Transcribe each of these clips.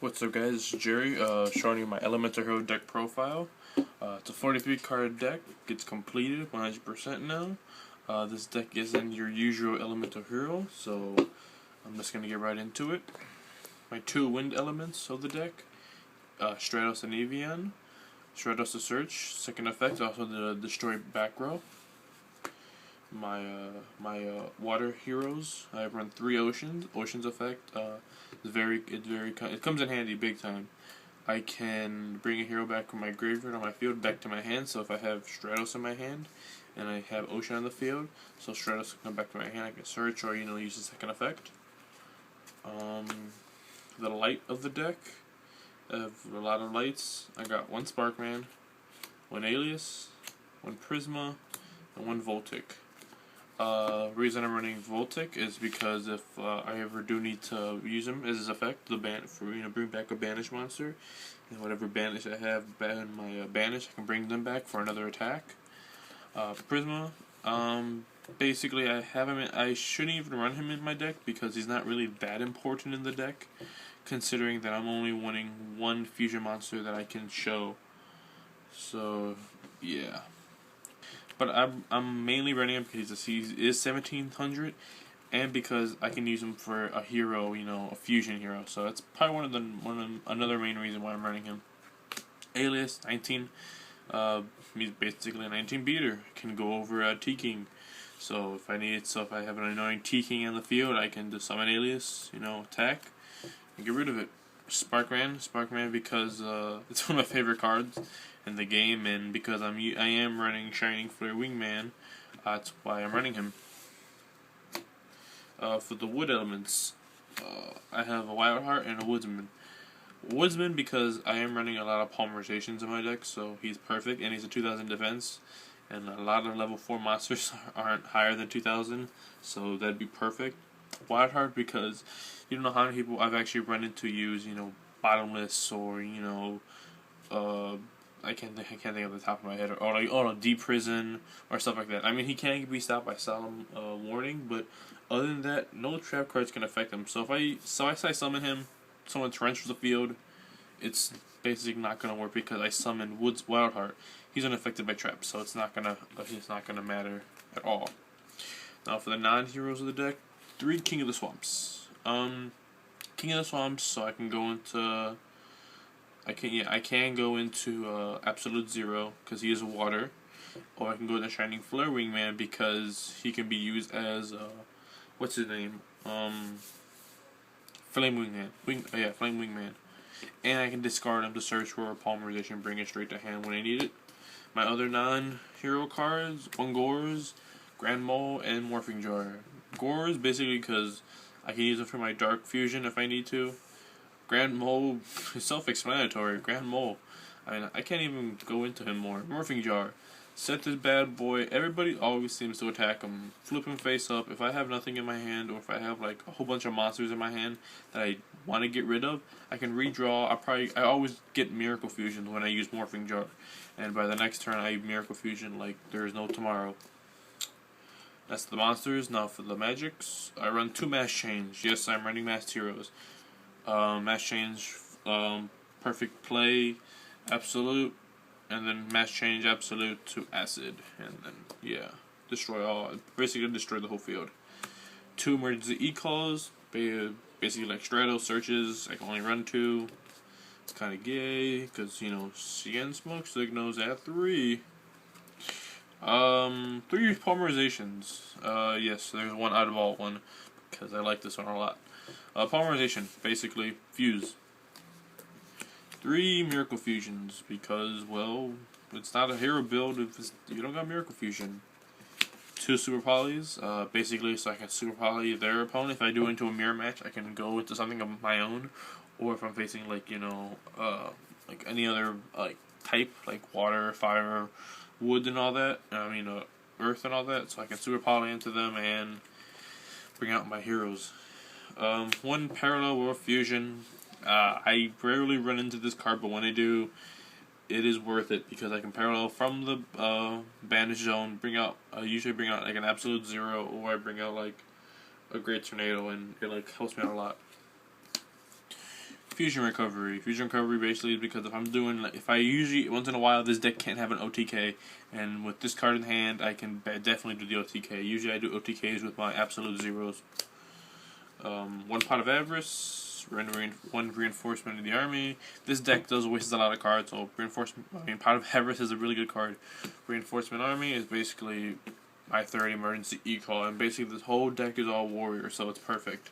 What's up, guys? It's Jerry, showing you my Elemental Hero deck profile. It's a 43 card deck. It's completed 100% now. This deck isn't your usual Elemental Hero, so I'm just going to get right into it. My two wind elements of the deck, Stratos and Evian. Stratos to search, second effect, also the destroy back row. My water heroes, I run 3 oceans. Oceans effect, it comes in handy big time. I can bring a hero back from my graveyard on my field back to my hand. So if I have Stratos in my hand and I have Ocean on the field, so Stratos can come back to my hand. I can search or use the second effect. The light of the deck, I have a lot of lights. I got 1 Sparkman, 1 Alias, 1 Prisma, and 1 Voltic. Reason I'm running Voltic is because if I ever do need to use him as his effect, bring back a banished monster, and whatever banish I have in my banish, I can bring them back for another attack. Prisma, basically I shouldn't even run him in my deck because he's not really that important in the deck, considering that I'm only wanting 1 fusion monster that I can show. So yeah. But I'm mainly running him because he is 1700, and because I can use him for a hero, a fusion hero. So that's probably another main reason why I'm running him. Alias 19, he's basically a 19 beater. Can go over T-King. So if I have an annoying T-King in the field, I can just summon Alias, attack, and get rid of it. Sparkman because it's one of my favorite cards in the game, and because I am running Shining Flare Wingman, that's why I'm running him. For the wood elements, I have a Wildheart and a Woodsman because I am running a lot of Polymerizations in my deck, so he's perfect, and he's a 2000 defense, and a lot of level 4 monsters aren't higher than 2000, so that'd be perfect. Wildheart because you don't know how many people I've actually run into use Bottomless or I can't think of the top of my head, or Deep Prison or stuff like that. I mean, he can be stopped by Solemn Warning, but other than that, no trap cards can affect him. So if I summon him, someone torrentials the field, it's basically not gonna work because I summoned Wildheart. He's unaffected by traps, so it's not gonna matter at all. Now for the non-heroes of the deck, 3 King of the Swamps. King of the Swamps, so I can go into I can go into Absolute Zero because he is water, or I can go into Shining Flare Wingman because he can be used as what's his name? Flame Wingman. Flame Wingman. And I can discard him to search for a Polymerization, bring it straight to hand when I need it. My other non-hero cards: 1 Gorz, Grand Mole, and Morphing Jar. Gorz basically because I can use it for my Dark Fusion if I need to. Grand Mole is self-explanatory. Grand Mole, I can't even go into him more. Morphing Jar, set this bad boy. Everybody always seems to attack him. Flip him face up. If I have nothing in my hand, or if I have like a whole bunch of monsters in my hand that I want to get rid of, I can redraw. I always get Miracle Fusion when I use Morphing Jar, and by the next turn I Miracle Fusion like there is no tomorrow. That's the monsters. Now for the magics, I run 2 Mass Change. Yes, I'm running Masked Heroes. Mass Change, Perfect Play, Absolute, and then Mass Change Absolute to Acid, and then basically destroy the whole field. 2 Emergency E-Calls, basically like Stratos searches. I can only run 2. It's kind of gay because CN Smoke Signals at 3. 3 Polymerizations. Yes, there's 1 out of all 1 because I like this one a lot. Polymerization, basically fuse. 3 Miracle Fusions because, well, it's not a hero build if you don't got Miracle Fusion. 2 Super Polys, basically so I can Super Poly their opponent. If I do into a mirror match, I can go into something of my own, or if I'm facing like any other type like water, fire, wood, and all that. Earth and all that, so I can Super Poly into them and bring out my heroes. 1 Parallel World Fusion. I rarely run into this card, but when I do, it is worth it because I can parallel from the Banish Zone. Usually bring out like an Absolute Zero, or I bring out like a Great Tornado, and it helps me out a lot. Fusion Recovery. Fusion Recovery basically is because if I usually, once in a while, this deck can't have an OTK, and with this card in hand, I can definitely do the OTK. Usually I do OTKs with my absolute zeros. One Pot of Avarice, one Reinforcement in the army. This deck does waste a lot of cards, so Pot of Avarice is a really good card. Reinforcement Army is basically my third emergency e-call, and basically this whole deck is all warrior, so it's perfect.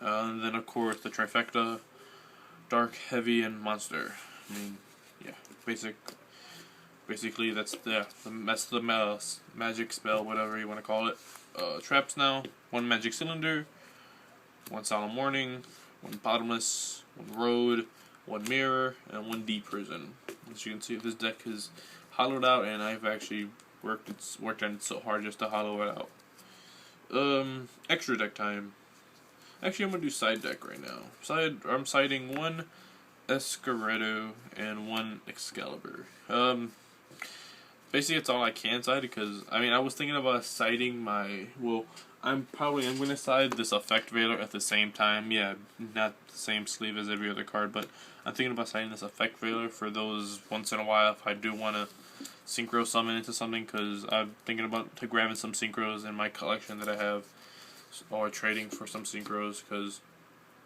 And then of course the trifecta, dark, heavy, and monster. I mean, yeah, basically that's the magic spell, whatever you want to call it. Traps now, one magic cylinder, one solemn warning, one bottomless, one road, one mirror, and one deep prison. As you can see, this deck is hollowed out, and I've actually worked on it so hard just to hollow it out. Extra deck time. Actually, I'm gonna do side deck right now. I'm siding one Escoredo and one Excalibur. Basically, it's all I can side because I was thinking about siding my. Well, I'm gonna side this Effect Veiler at the same time. Yeah, not the same sleeve as every other card, but I'm thinking about siding this Effect Veiler for those once in a while if I do want to synchro summon into something, because I'm thinking about grabbing some synchros in my collection that I have, or trading for some synchros, because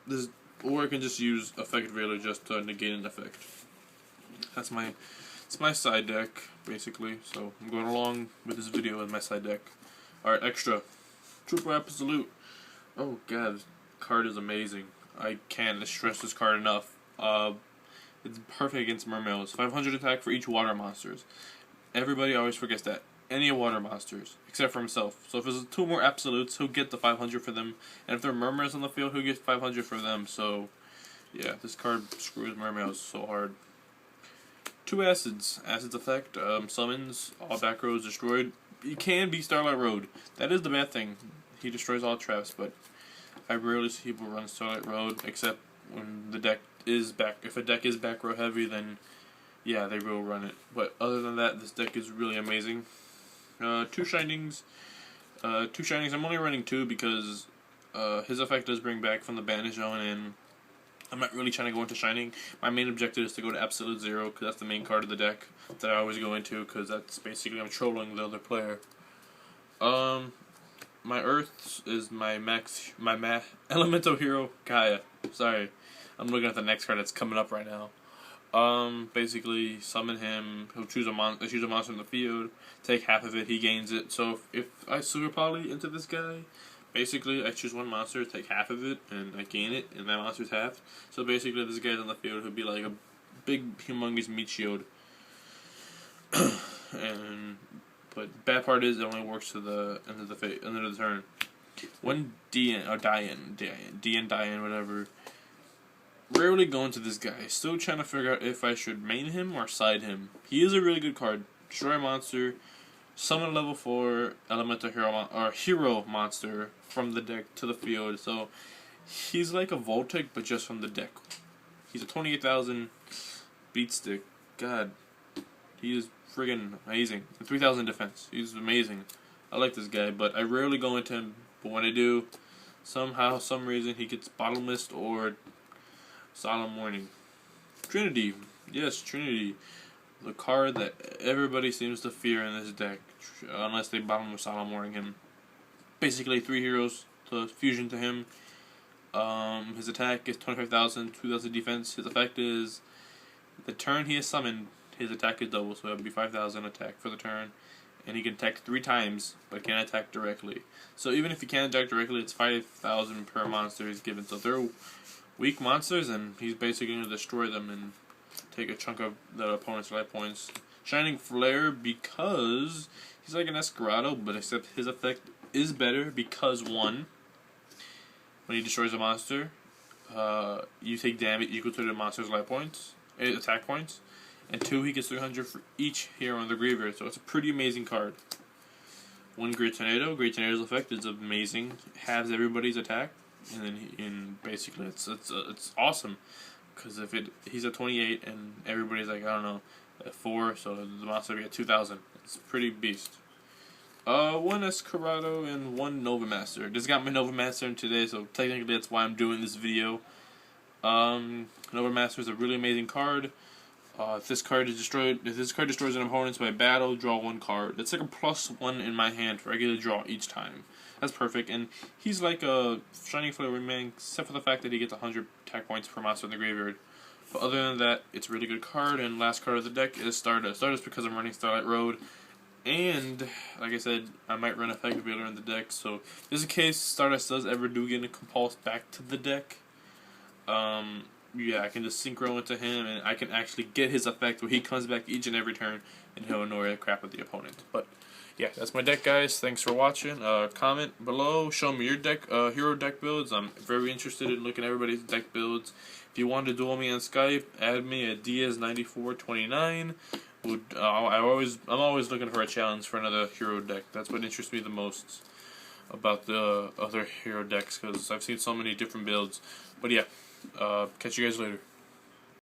this, or I can just use Effect Veiler just to negate an effect. It's my side deck basically. So I'm going along with this video with my side deck. Alright, extra Trooper Absolute. Oh god, this card is amazing. I can't stress this card enough. It's perfect against Mermails. 500 attack for each water monsters. Everybody always forgets that. Any water monsters, except for himself. So if there's two more absolutes, he'll get the 500 for them. And if there are Mermaids on the field, he'll get 500 for them. So, yeah, this card screws Mermaids so hard. Two Acids. Acids effect, summons, all back rows destroyed. He can be Starlight Road. That is the bad thing. He destroys all traps, but I rarely see people run Starlight Road, except when the deck is back. If a deck is back row heavy, then yeah, they will run it. But other than that, this deck is really amazing. Two Shinings. I'm only running two because his effect does bring back from the Banish Zone, and I'm not really trying to go into Shining. My main objective is to go to Absolute Zero, because that's the main card of the deck that I always go into, because that's basically I'm trolling the other player. My Earth is my Elemental Hero, Kaya. Sorry, I'm looking at the next card that's coming up right now. Basically, summon him, he'll choose a monster in the field, take half of it, he gains it. So if I Super Poly into this guy, basically I choose one monster, take half of it, and I gain it, and that monster's half. So basically this guy's on the field, he'll be like a big, humongous meat shield. But bad part is it only works to the end of the turn. One Dian, whatever. Rarely go into this guy. Still trying to figure out if I should main him or side him. He is a really good card. Destroy a monster, summon a level 4 elemental hero monster from the deck to the field. So he's like a Voltic, but just from the deck. He's a 28,000 beat stick. God, he is friggin' amazing. 3,000 defense. He's amazing. I like this guy, but I rarely go into him. But when I do, somehow, some reason, he gets Bottomless or Solemn Warning. Trinity. Yes, Trinity. The card that everybody seems to fear in this deck, unless they bottom with Solemn Warning him. Basically, 3 heroes to fusion to him. His attack is 25,000, 2,000 defense. His effect is, the turn he is summoned, his attack is double, so it would be 5,000 attack for the turn. And he can attack 3 times, but can't attack directly. So even if he can't attack directly, it's 5,000 per monster he's given. So they're weak monsters, and he's basically going to destroy them and take a chunk of the opponent's life points. Shining Flare, because he's like an Escoredo, but except his effect is better because, 1, when he destroys a monster, you take damage equal to the monster's life points, attack points, and 2, he gets 300 for each hero in the graveyard, so it's a pretty amazing card. 1 Great Tornado. Great Tornado's effect is amazing. Halves everybody's attack, and then basically it's awesome, because if he's at 28 and everybody's like, I don't know, at 4, so the monster will be at 2,000. It's pretty beast. 1 Escoredo and 1 Nova Master. Just got my Nova Master in today, so technically that's why I'm doing this video. Nova Master is a really amazing card. If this card destroys an opponent by battle, draw 1 card. That's like a +1 in my hand for regular draw each time. That's perfect, and he's like a Shining Flare Wingman, except for the fact that he gets 100 attack points per monster in the graveyard. But other than that, it's a really good card, and last card of the deck is Stardust. Stardust because I'm running Starlight Road, and, like I said, I might run Effective Builder in the deck, so just in case Stardust does ever get compulsed back to the deck, yeah, I can just synchro into him, and I can actually get his effect where he comes back each and every turn, and he'll annoy the crap of the opponent. But yeah, that's my deck, guys. Thanks for watching. Comment below, show me your deck, hero deck builds. I'm very interested in looking at everybody's deck builds. If you want to duel me on Skype, add me at Diaz9429. I'm always looking for a challenge for another hero deck. That's what interests me the most about the other hero decks, because I've seen so many different builds. But yeah. Catch you guys later.